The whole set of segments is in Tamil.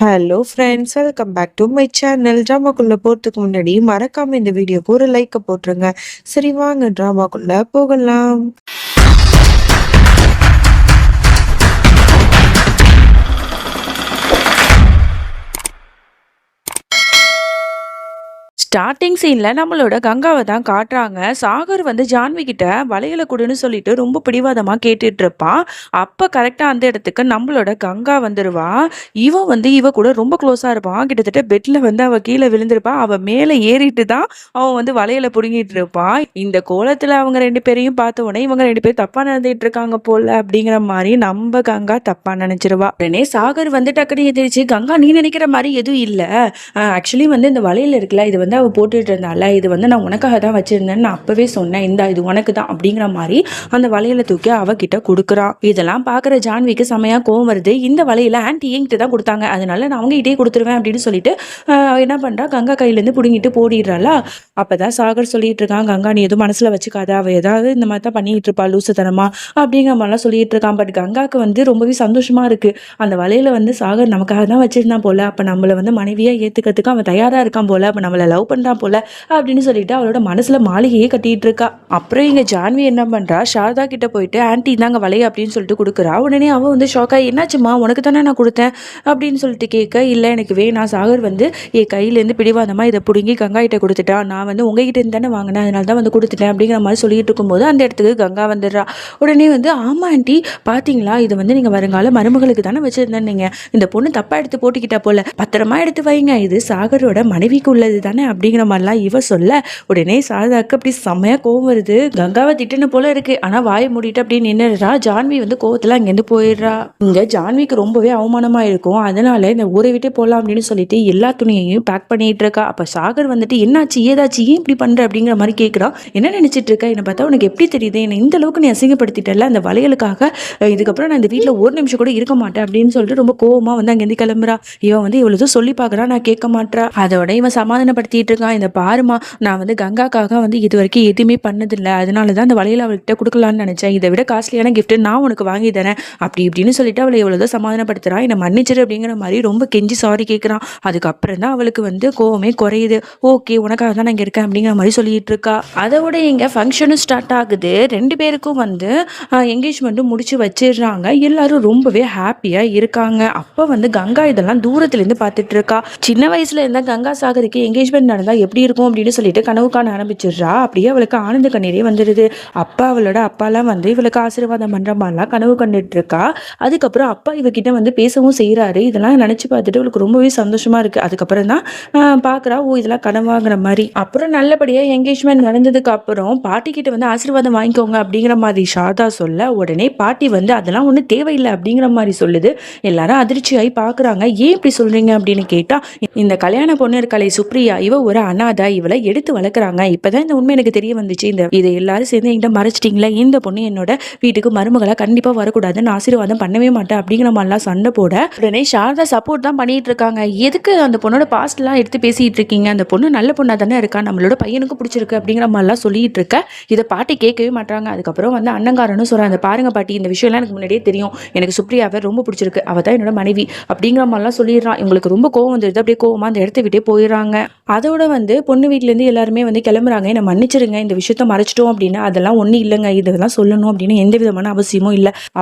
Hello friends, welcome back to my channel. ட்ராமாக்குள்ள போறதுக்கு முன்னாடி மறக்காம இந்த வீடியோக்கு ஒரு லைக்கை போட்டுருங்க. சரி, வாங்க ட்ராமாக்குள்ள போகலாம். ஸ்டார்டிங் சீன்ல நம்மளோட கங்காவை தான் காட்டுறாங்க. சாகர் வந்து ஜான்வி கிட்ட வளையல குடுன்னு சொல்லிட்டு ரொம்ப பிடிவாதமா கேட்டுட்டு இருப்பான். அப்ப கரெக்டா அந்த இடத்துக்கு நம்மளோட கங்கா வந்துருவா. இவ கூட ரொம்ப க்ளோஸா இருப்பான். கிட்டத்தட்ட பெட்ல வந்து அவ கீழே விழுந்திருப்பான். அவ மேல ஏறிட்டு தான் அவன் வந்து வளையல புடுங்கிட்டு இருப்பான். இந்த கோலத்துல அவங்க ரெண்டு பேரையும் பார்த்த உடனே இவங்க ரெண்டு பேரும் தப்பா நடந்துட்டு இருக்காங்க போல அப்படிங்கிற மாதிரி நம்ம கங்கா தப்பா நினைச்சிருவா. உடனே சாகர் வந்து டக்குனு எதிர்த்து, கங்கா நீ நினைக்கிற மாதிரி எதுவும் இல்ல, ஆக்சுவலி வந்து இந்த வளையல் இருக்குல்ல, இது வந்து அவள் போட்டுட்டு இருந்தால, இது வந்து நான் உனக்காக தான் வச்சிருந்தேன்னு நான் அப்பவே சொன்னேன், இந்த இது உனக்கு தான் அப்படிங்கிற மாதிரி அந்த வளையலை தூக்கி அவகிட்ட கொடுக்குறான். இதெல்லாம் பார்க்குற ஜான்விக்கு செமையா கோவம் வருது. இந்த வளையல ஆன்டி என்கிட்ட தான் கொடுத்தாங்க, அதனால நான் அவங்க கிட்டே கொடுத்துருவேன் அப்படின்னு சொல்லிட்டு என்ன பண்ணுறா, கங்கா கையிலேருந்து பிடுங்கிட்டு போடிடுறாளா. அப்போதான் சாகர் சொல்லிட்டு இருக்கான், கங்கா நீ எதுவும் மனசில் வச்சுக்காத, அவள் ஏதாவது இந்த மாதிரி தான் பண்ணிட்டு இருப்பா லூசுத்தனமா அப்படிங்கிற மாதிரிலாம் சொல்லிட்டு இருக்கான். பட் கங்காவுக்கு வந்து ரொம்பவே சந்தோஷமா இருக்கு. அந்த வளையல வந்து சாகர் நமக்காக தான் வச்சிருந்தான் போல, அப்போ நம்மளை வந்து மனைவியா ஏற்றுக்கிறதுக்கு அவன் தயாராக இருக்கான் போல, அப்போ நம்மளை லவ் பண்ணுறான் போல அப்படின்னு சொல்லிட்டு அவளோட மனசுல மாளிகையே கட்டிட்டு இருக்கா. அப்புறம் இங்க ஜான்வி என்ன பண்றா, சாரதா கிட்ட போயிட்டு ஆன்டி தாங்க வளைய அப்படின்னு சொல்லிட்டு கொடுக்குறா. உடனே அவன் வந்து ஷாக்கா, என்னாச்சுமா உனக்கு தானே நான் கொடுத்தேன் அப்படின்னு சொல்லிட்டு கேட்க, இல்லை எனக்கு வேணாம், சாகர் வந்து என் கையிலேருந்து பிடிவாதமா இதை பிடுங்கி கங்கா கிட்ட கொடுத்துட்டா, நான் வந்து உங்ககிட்ட இருந்து தானே வாங்கினேன், அதனால தான் வந்து கொடுத்துட்டேன் அப்படிங்கிற மாதிரி சொல்லிட்டு இருக்கும்போது அந்த இடத்துக்கு கங்கா வந்துடுறா. உடனே வந்து ஆமா ஆன்டி பாத்தீங்களா, இதை வந்து நீங்க வருங்கால மருமகளுக்கு தானே வச்சிருந்தேன், இந்த பொண்ணு தப்பா எடுத்து போட்டுக்கிட்டா போல, பத்திரமா எடுத்து வைங்க, இது சாகரோட மனைவிக்கு உள்ளது தானே அப்படிங்கிற மாதிரிலாம் இவ சொல்ல, உடனே சாரதாக்கு அப்படி செம்மையா கோவம் வருது. கங்காவை திட்டுன்னு போல இருக்கு, ஆனா வாயை மூடிட்டு அப்படி நின்னுறா. ஜான்வி வந்து கோவத்துல அங்கேருந்து போயிடுறா. இங்க ஜான்விக்கு ரொம்பவே அவமானமா இருக்கும். அதனால இந்த ஊரை விட்டு போகலாம் அப்படின்னு சொல்லிட்டு எல்லா துணியையும் பேக் பண்ணிட்டு இருக்கா. அப்ப சாகர் வந்துட்டு என்னாச்சு ஏதாச்சு ஏன் இப்படி பண்ற அப்படிங்கிற மாதிரி கேட்கிறான். என்ன நினைச்சிட்டு இருக்க, என்னை பார்த்தா உனக்கு எப்படி தெரியுது, என்னை இந்த அளவுக்கு நீ அசிங்கப்படுத்திட்டல அந்த வளையலுக்காக, இதுக்கப்புறம் நான் இந்த வீட்டுல ஒரு நிமிஷம் கூட இருக்க மாட்டேன் அப்படின்னு சொல்லிட்டு ரொம்ப கோவமா வந்து அங்கேருந்து கிளம்புறா. இவன் வந்து இவ்வளவு சொல்லி பாக்குறான், நான் கேட்க மாட்டா. அதோட இவன் சமாதானப்படுத்திட்டு இருக்கான். இந்த பாருமா, நான் வந்து கங்காக்காக வந்து இது வரைக்கும் எதுவுமே பண்ணதில்லை, அதனால தான் அந்த வளையல அவள்கிட்ட கொடுக்கலான்னு நினைச்சேன், இதை விட காஸ்ட்லியான கிஃப்ட் நான் உனக்கு வாங்கி தரேன் அப்படி இப்படின்னு சொல்லிட்டு அவளை எவ்வளவுதான் சமாதானப்படுத்துறான். என்னை மன்னிச்சிரு அப்படிங்கிற மாதிரி ரொம்ப கெஞ்சி சாரி கேட்குறான். அதுக்கப்புறம் தான் அவளுக்கு வந்து கோவமே குறையுது. ஓகே உனக்காக தான் நான் இங்கே இருக்கேன் அப்படிங்கிற மாதிரி சொல்லிட்டு இருக்கா. அதோட இங்கே ஃபங்க்ஷனும் ஸ்டார்ட் ஆகுது. ரெண்டு பேருக்கும் வந்து என்கேஜ்மெண்ட்டும் முடிச்சு வச்சிடுறாங்க. எல்லாரும் ரொம்பவே ஹாப்பியா இருக்காங்க. அப்போ வந்து கங்கா இதெல்லாம் தூரத்துலேருந்து பார்த்துட்டு இருக்கா. சின்ன வயசுல இருந்தா கங்கா சாகருக்கு என்கேஜ்மெண்ட் நடந்தா எப்படி இருக்கும் அப்படின்னு சொல்லிட்டு கனவு காண ஆரம்பிச்சிடுறா. அப்படியே அவளுக்கு ஆனந்த கண்ணீரே வந்துடுது. அப்பா அவளோட அப்பாலாம் வந்து இவளுக்கு ஆசீர்வாதம் பண்ற மாதிரிலாம் கனவு கண்டுட்டு இருக்கா. அதுக்கப்புறம் அப்பா இவகிட்ட வந்து பேசவும் செய்யறாரு. இதெல்லாம் நினைச்சு பார்த்துட்டு இவளுக்கு ரொம்பவே சந்தோஷமா இருக்கு. அதுக்கப்புறம் தான் பாக்குறா, ஓ இதெல்லாம் கனவாங்கிற மாதிரி. அப்புறம் நல்லபடியா என்கேஜ்மெண்ட் நடந்ததுக்கு அப்புறம் பாட்டி கிட்ட வந்து ஆசீர்வாதம் வாங்கிக்கோங்க அப்படிங்கிற மாதிரி சாரதா சொல்ல, உடனே பாட்டி வந்து அதெல்லாம் ஒன்றும் தேவையில்லை அப்படிங்கிற மாதிரி சொல்லுது. எல்லாரும் அதிர்ச்சியாகி பாக்குறாங்க. ஏன் இப்படி சொல்றீங்க அப்படின்னு கேட்டா, இந்த கல்யாண பொண்ணு இருக்காளே சுப்ரியா, இவ ஒரு அனாதை, இவளை எடுத்து வளர்க்குறாங்க, இப்பதான் இந்த உண்மை எனக்கு தெரிய வந்துச்சு, இதை எல்லாரும் சேர்ந்து என்கிட்ட மறைச்சிட்டீங்களா, இந்த பொண்ணு என்னோட வீட்டுக்கு மருமகளா கண்டிப்பா வரக்கூடாதுன்னு ஆசீர்வாதம் பண்ணவே மாட்டேன் அப்படிங்கிற மாதிரிலாம் சண்டை போட, உடனே சாரதா சப்போர்ட் தான் பண்ணிட்டு இருக்காங்க. எதுக்கு அந்த பொண்ணோட பாஸ்ட் எல்லாம் எடுத்து பேசிட்டு இருக்கீங்க, அந்த பொண்ணு நல்ல பொண்ணா தானே இருக்கா, நம்மளோட பையனுக்கும் பிடிச்சிருக்கு அப்படிங்கிற மாதிரிலாம் சொல்லிட்டு இருக்க. இதை பாட்டி கேட்கவே மாட்டாங்க. அதுக்கப்புறம் வந்து அண்ணங்காரனும் சொல்றாங்க, பாருங்க பாட்டி இந்த விஷயம்லாம் எனக்கு முன்னாடியே தெரியும், எனக்கு சுப்ரியாவை ரொம்ப பிடிச்சிருக்கு, அவ தான் என்னோட மனைவி அப்படிங்கிற மாதிரிலாம் சொல்லிடுறான். இவங்களுக்கு ரொம்ப கோவம் வந்துடுது. அப்படியே கோவமா அந்த இடத்த விட்டே போயிடுறாங்க. அதோட வந்து பொண்ணு வீட்டிலேருந்து எல்லாருமே வந்து கிளம்புறாங்க. என்னை மன்னிச்சிருங்க, இந்த விஷயத்த மறைச்சிட்டோம் அப்படின்னா அதெல்லாம் ஒன்றும் இல்லைங்க, இதெல்லாம் சொல்லணும் அப்படின்னு எந்த விதமான அவசியமும் இல்லை,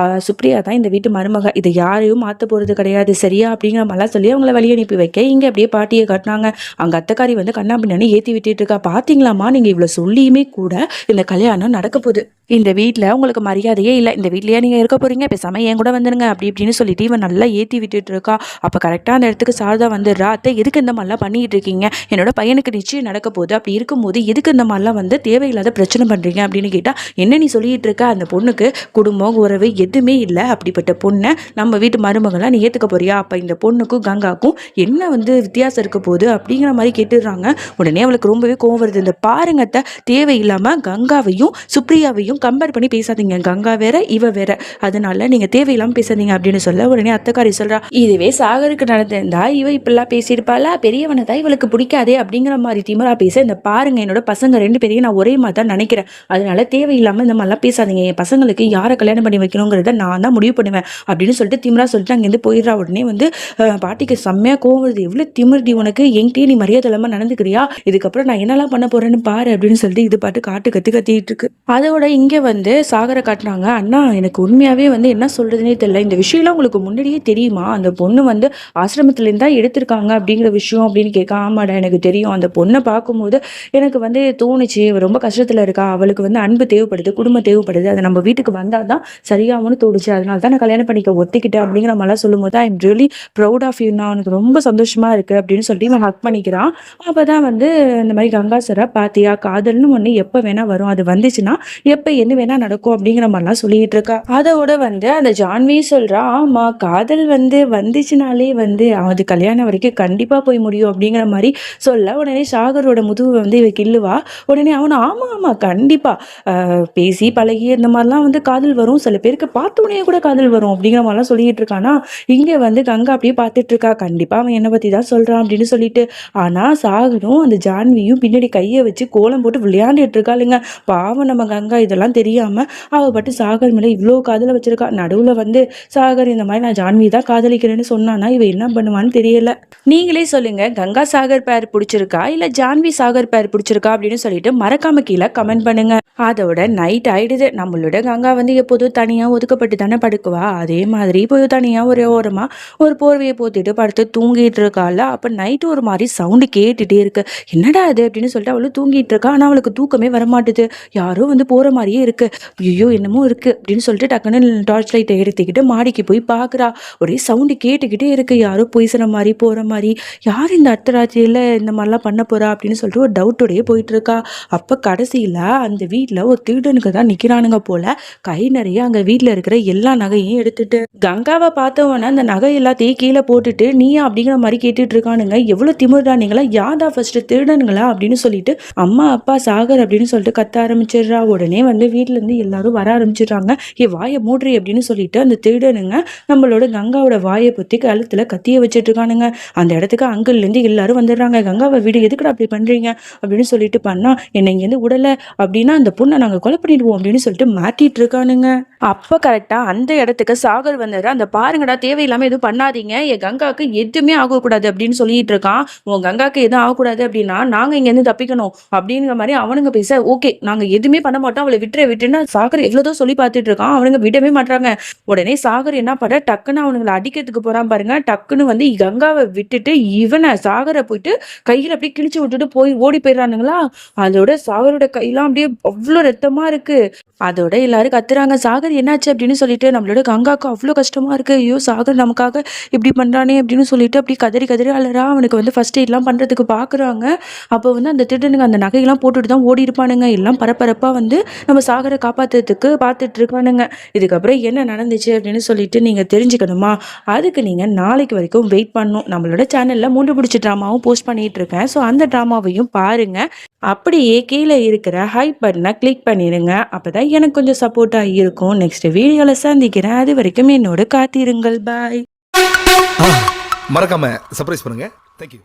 சுப்ரியா தான் இந்த வீட்டு மருமக, இதை யாரையும் மாற்ற போகிறது கிடையாது சரியா அப்படிங்கிற மாதிரிலாம் சொல்லி அவங்கள வழி அனுப்பி வைக்க, இங்கே அப்படியே பாட்டியை காட்டினாங்க. அங்கே அத்தைக்காரி வந்து கண்ணா பின்னாடி ஏற்றி விட்டுட்டு இருக்கா. பார்த்தீங்களாமா, நீங்கள் இவ்வளோ சொல்லியுமே கூட இந்த கல்யாணம் நடக்க போகுது, இந்த வீட்டில் உங்களுக்கு மரியாதையே இல்லை, இந்த வீட்லையே நீங்கள் இருக்க போறீங்க, பேசாமல் என் கூட வந்துடுங்க அப்படி இப்படின்னு சொல்லிட்டு இவன் நல்லா ஏற்றி விட்டுட்டு இருக்கா. அப்போ கரெக்டாக அந்த இடத்துக்கு சாரதா வந்துடுறா. அத்தை எதுக்கு இந்த மாதிரிலாம் பண்ணிட்டு இருக்கீங்க, என்னோட பையனுக்கு நிச்சயம் நடக்க போகுது, அப்படி இருக்கும்போது எதுக்கு இந்த மாதிரிலாம் வந்து தேவையில்லாத பிரச்சனை பண்ணுறீங்க அப்படின்னு கேட்டால், என்ன நீ சொல்லிட்டு இருக்க, அந்த பொண்ணுக்கு குடும்பம் உறவு எதுவுமே இல்லை, அப்படிப்பட்ட பொண்ணை நம்ம வீட்டு மருமகளாக நீ ஏற்றுக்க போறியா, அப்போ இந்த பொண்ணுக்கும் கங்காக்கும் என்ன வந்து வித்தியாசம் இருக்க போகுது அப்படிங்கிற மாதிரி கேட்டுடுறாங்க. உடனே அவளுக்கு ரொம்பவே கோவம் வருது. இந்த பாருங்கத்தை தேவையில்லாமல் கங்காவையும் சுப்ரியாவையும் ரெண்டும் கம்பேர் பண்ணி பேசாதீங்க. கங்கா வேற, இவ வேற. அதனால நீங்க தேவையில்லாம பேசாதீங்க அப்படின்னு சொல்ல உடனே அத்தைக்காரி சொல்றா, இதுவே சாகருக்கு நடந்திருந்தா இவ இப்படிலாம் பேசியிருப்பாளா? பெரியவனை தான் இவளுக்கு பிடிக்காதே அப்படிங்கிற மாதிரி திமிரா பேச, இந்த பாருங்க என்னோட பசங்க 2 பேரையும் நான் ஒரே மாதிரி தான் நினைக்கிறேன். அதனால தேவையில்லாம இந்த மாதிரிலாம் பேசாதீங்க. என் பசங்களுக்கு யாரை கல்யாணம் பண்ணி வைக்கணுங்கிறத நான் தான் முடிவு பண்ணுவேன் அப்படின்னு சொல்லிட்டு திமிரா சொல்லிட்டு அங்கேருந்து போயிடுறா. உடனே வந்து பாட்டிக்கு செம்மையா கோவம் வருது. எவ்வளவு திமிர்டி உனக்கு, என்கிட்டயே நீ மரியாதை இல்லாம நடந்துக்கிறியா? இதுக்கப்புறம் நான் என்னெல்லாம் பண்ண போறேன்னு பாரு அப்படின்னு சொல்லிட்டு இது பாட்டு காட்டு கத்திட்டு இருக்கு. அதோட இங்க வந்து சாகரை காட்டுறாங்க. அண்ணா எனக்கு உண்மையாவே வந்து என்ன சொல்றதுனே தெரியல. இந்த விஷயம்லாம் உங்களுக்கு முன்னாடியே தெரியுமா? அந்த பொண்ணு வந்து ஆசிரமத்துல இருந்தா எடுத்திருக்காங்க அப்படிங்கிற விஷயம் அப்படின்னு கேட்க, ஆமாடா எனக்கு தெரியும். அந்த பொண்ணை பார்க்கும்போது எனக்கு வந்து தோணுச்சு, இவ ரொம்ப கஷ்டத்துல இருக்கா, அவளுக்கு வந்து அன்பு தேவைப்படுது, குடும்பம் தேவைப்படுது, அது நம்ம வீட்டுக்கு வந்தாதான் சரியாகும்னு தோணுச்சு, அதனால தான் நான் கல்யாணம் பண்ணிக்க ஒத்துக்கிட்டேன் அப்படிங்கிற மாதிரிலாம் சொல்லும்போது, I am really proud of you, நான் உனக்கு ரொம்ப சந்தோஷமா இருக்கு அப்படின்னு சொல்லிட்டு இவன் ஹக் பண்ணிக்கிறான். அப்பதான் வந்து இந்த மாதிரி கங்கா சாரா, பாத்தியா காதல்னு ஒண்ணு எப்ப வேணா வரும், அது வந்துச்சுன்னா எப்ப என்ன வேணா நடக்கும் அப்படிங்கிற மாதிரிலாம் சொல்லிட்டு இருக்கா. அதோட வந்து அந்த ஜான்வி சொல்றா, ஆமா காதல் வந்து வந்துச்சுனாலே வந்து அது கல்யாணம் வரைக்கும் கண்டிப்பா போய் முடியும் அப்படிங்கிற மாதிரி சொல்ல, உடனே சாகரோட முதுகு வந்து இவ கிள்ளுவா. உடனே அவனும் ஆமா ஆமா கண்டிப்பா பேசி பழகி இந்த மாதிரிலாம் வந்து காதல் வரும், சில பேருக்கு பார்த்தோன்னே கூட காதல் வரும் அப்படிங்கிற மாதிரிலாம் சொல்லிட்டு இருக்கானா. இங்க வந்து கங்கா அப்படியே பார்த்துட்டு இருக்கா, கண்டிப்பா அவன் என்னை பத்தி தான் சொல்றான் அப்படின்னு சொல்லிட்டு. ஆனா சாகரும் அந்த ஜான்வியும் பின்னாடி கையை வச்சு கோலம் போட்டு விளையாண்டுட்டு இருக்காளுங்க. பாவம் நம்ம கங்கா இதெல்லாம் தெரியாம அவ பட்டு சாகர் மேல இவ்வளோ காதல வச்சிருக்கா. நடுவுல வந்து சாகர் இந்த மாதிரி நான் ஜான்வி தான் காதலிக்கிறேன்னு சொன்னானா இவ என்ன பண்ணுவான்னு தெரியல. நீங்களே சொல்லுங்க, கங்கா சாகர் பேர் பிடிச்சிருக்கா இல்ல ஜான்வி சாகர் பேர் பிடிச்சிருக்கா அப்படின்னு சொல்லிட்டு மறக்காம கீழே கமெண்ட் பண்ணுங்க. அதோட நைட் ஆயிடுது. நம்மளோட கங்கா வந்து எப்போதும் தனியா ஒதுக்கப்பட்டு தானே படுக்குவா, அதே மாதிரி இப்போ தனியா ஒரு ஓரமா ஒரு போர்வையை போத்திட்டு படுத்து தூங்கிட்டு இருக்கால. அப்ப நைட்டு ஒரு மாதிரி சவுண்டு கேட்டுட்டே இருக்கு. என்னடா அது அப்படின்னு சொல்லிட்டு அவளும் தூங்கிட்டு இருக்கா. ஆனா அவளுக்கு தூக்கமே வரமாட்டுது. யாரோ வந்து போற மாதிரியே இருக்கு. ஐயோ என்னமோ இருக்கு அப்படின்னு சொல்லிட்டு டக்குன்னு டார்ச் லைட்டை எடுத்துக்கிட்டு மாடிக்கு போய் பாக்குறா. ஒரே சவுண்டு கேட்டுக்கிட்டே இருக்கு, யாரோ பொய்சன மாதிரி போற மாதிரி. யார் இந்த அர்த்தராத்திரியில இந்த மாதிரிலாம் பண்ண போறா அப்படின்னு சொல்லிட்டு ஒரு டவுட்டோடய போயிட்டு இருக்கா. அப்ப கடைசியில அந்த வீட்டுல ஒரு திருடனுக்கு தான் நிக்கிறானுங்க போல. கை நிறைய அங்க வீட்டுல இருக்கிற எல்லா நகையும் எடுத்துட்டு கங்காவை பார்த்தவன அந்த நகை எல்லாத்தையும் கீழே போட்டுட்டு நீயா அப்படிங்கிற மாதிரி கேட்டுட்டு இருக்கானுங்க. எவ்வளவு திமிர்டா நீங்களா, யாதா ஃபர்ஸ்ட் திருடனுங்களா அப்படின்னு சொல்லிட்டு அம்மா அப்பா சாகர் அப்படின்னு சொல்லிட்டு கத்த ஆரம்பிச்சிடுறா. உடனே வந்து வீட்டுல இருந்து எல்லாரும் வர ஆரம்பிச்சிடுறாங்க. வாயை மூடுறி அப்படின்னு சொல்லிட்டு அந்த திருடனுங்க நம்மளோட கங்காவோட வாயை பத்தி கழுத்துல கத்திய வச்சுட்டு இருக்கானுங்க. அந்த இடத்துக்கு அங்கிள் இருந்து எல்லாரும் வந்துடுறாங்க. கங்காவை வீடு எதுக்குடா அப்படி பண்றீங்க அப்படின்னு சொல்லிட்டு பண்ணா, என்னை இங்கேருந்து உடலை அப்படின்னா அந்த பொண்ணை நாங்கள் கொலை பண்ணிடுவோம் அப்படின்னு சொல்லிட்டு மாட்டிட்டு இருக்கானுங்க. அப்போ கரெக்டாக அந்த இடத்துக்கு சாகர் வந்தாரு. அந்த பாருங்கடா தேவையில்லாமல் எதுவும் பண்ணாதீங்க, என் கங்காவுக்கு எதுவுமே ஆகக்கூடாது அப்படின்னு சொல்லிட்டு இருக்கான். உன் கங்காவுக்கு எதுவும் ஆகக்கூடாது அப்படின்னா நாங்கள் இங்கேருந்து தப்பிக்கணும் அப்படிங்கிற மாதிரி அவனுங்க பேச, ஓகே நாங்கள் எதுவுமே பண்ண மாட்டோம், அவளை விட்டுன்னு சாகர் எவ்வளோதோ சொல்லி பார்த்துட்டு இருக்கான். அவனுங்க விடவே மாட்டாங்க. உடனே சாகர் என்ன பண்ண, டக்குன்னு அவனுங்களை அடிக்கிறதுக்கு போறான் பாருங்க. டக்குன்னு வந்து கங்காவை விட்டுட்டு இவனை சாகரை போயிட்டு கையில் அப்படியே கிழிச்சு விட்டுட்டு போய் ஓடி போயிடறானுங்களா. அதோட சாகரோட கையெல்லாம் அப்படியே அவ்வளோ ரத்தமா இருக்கு. அதோட எல்லாரும் கத்துறாங்க, சாகர் என்னாச்சு அப்படின்னு சொல்லிட்டு. நம்மளோட கங்காவுக்கு அவ்வளோ கஷ்டமா இருக்கு. ஐயோ சாகர் நமக்காக இப்படி பண்றானே அப்படின்னு சொல்லிட்டு அப்படி கதறி கதறி அழறா. அவனுக்கு வந்து ஃபர்ஸ்ட் எய்ட்லாம் பண்றதுக்கு பாக்குறாங்க. அப்போ வந்து அந்த திருடனுங்க அந்த நகையெல்லாம் போட்டுட்டு தான் ஓடி இருப்பானுங்க. எல்லாம் பரபரப்பா வந்து நம்ம சாகரை காப்பாத்துறதுக்கு பார்த்துட்டு இருக்கானுங்க. இதுக்கப்புறம் என்ன நடந்துச்சு அப்படின்னு சொல்லிட்டு நீங்க தெரிஞ்சுக்கணுமா, அதுக்கு நீங்க நாளைக்கு வரைக்கும் வெயிட் பண்ணணும். நம்மளோட சேனல்ல 3 பிடிச்ச ட்ராமாவும் போஸ்ட் பண்ணிட்டு இருக்கேன். ஸோ அந்த ட்ராமாவையும் பாருங்க. அப்படியே கீழே இருக்கிற ஹைப் பட்டனை கிளிக் பண்ணிடுங்க. அப்பதான் எனக்கு கொஞ்சம் சப்போர்ட்டா இருக்கும். நெக்ஸ்ட் வீடியோல சந்திக்கிறேன். அது வரைக்கும் என்னோட காத்திருங்கள். பாய். மறக்காம சர்ப்ரைஸ் பண்ணுங்க. தேங்க்யூ.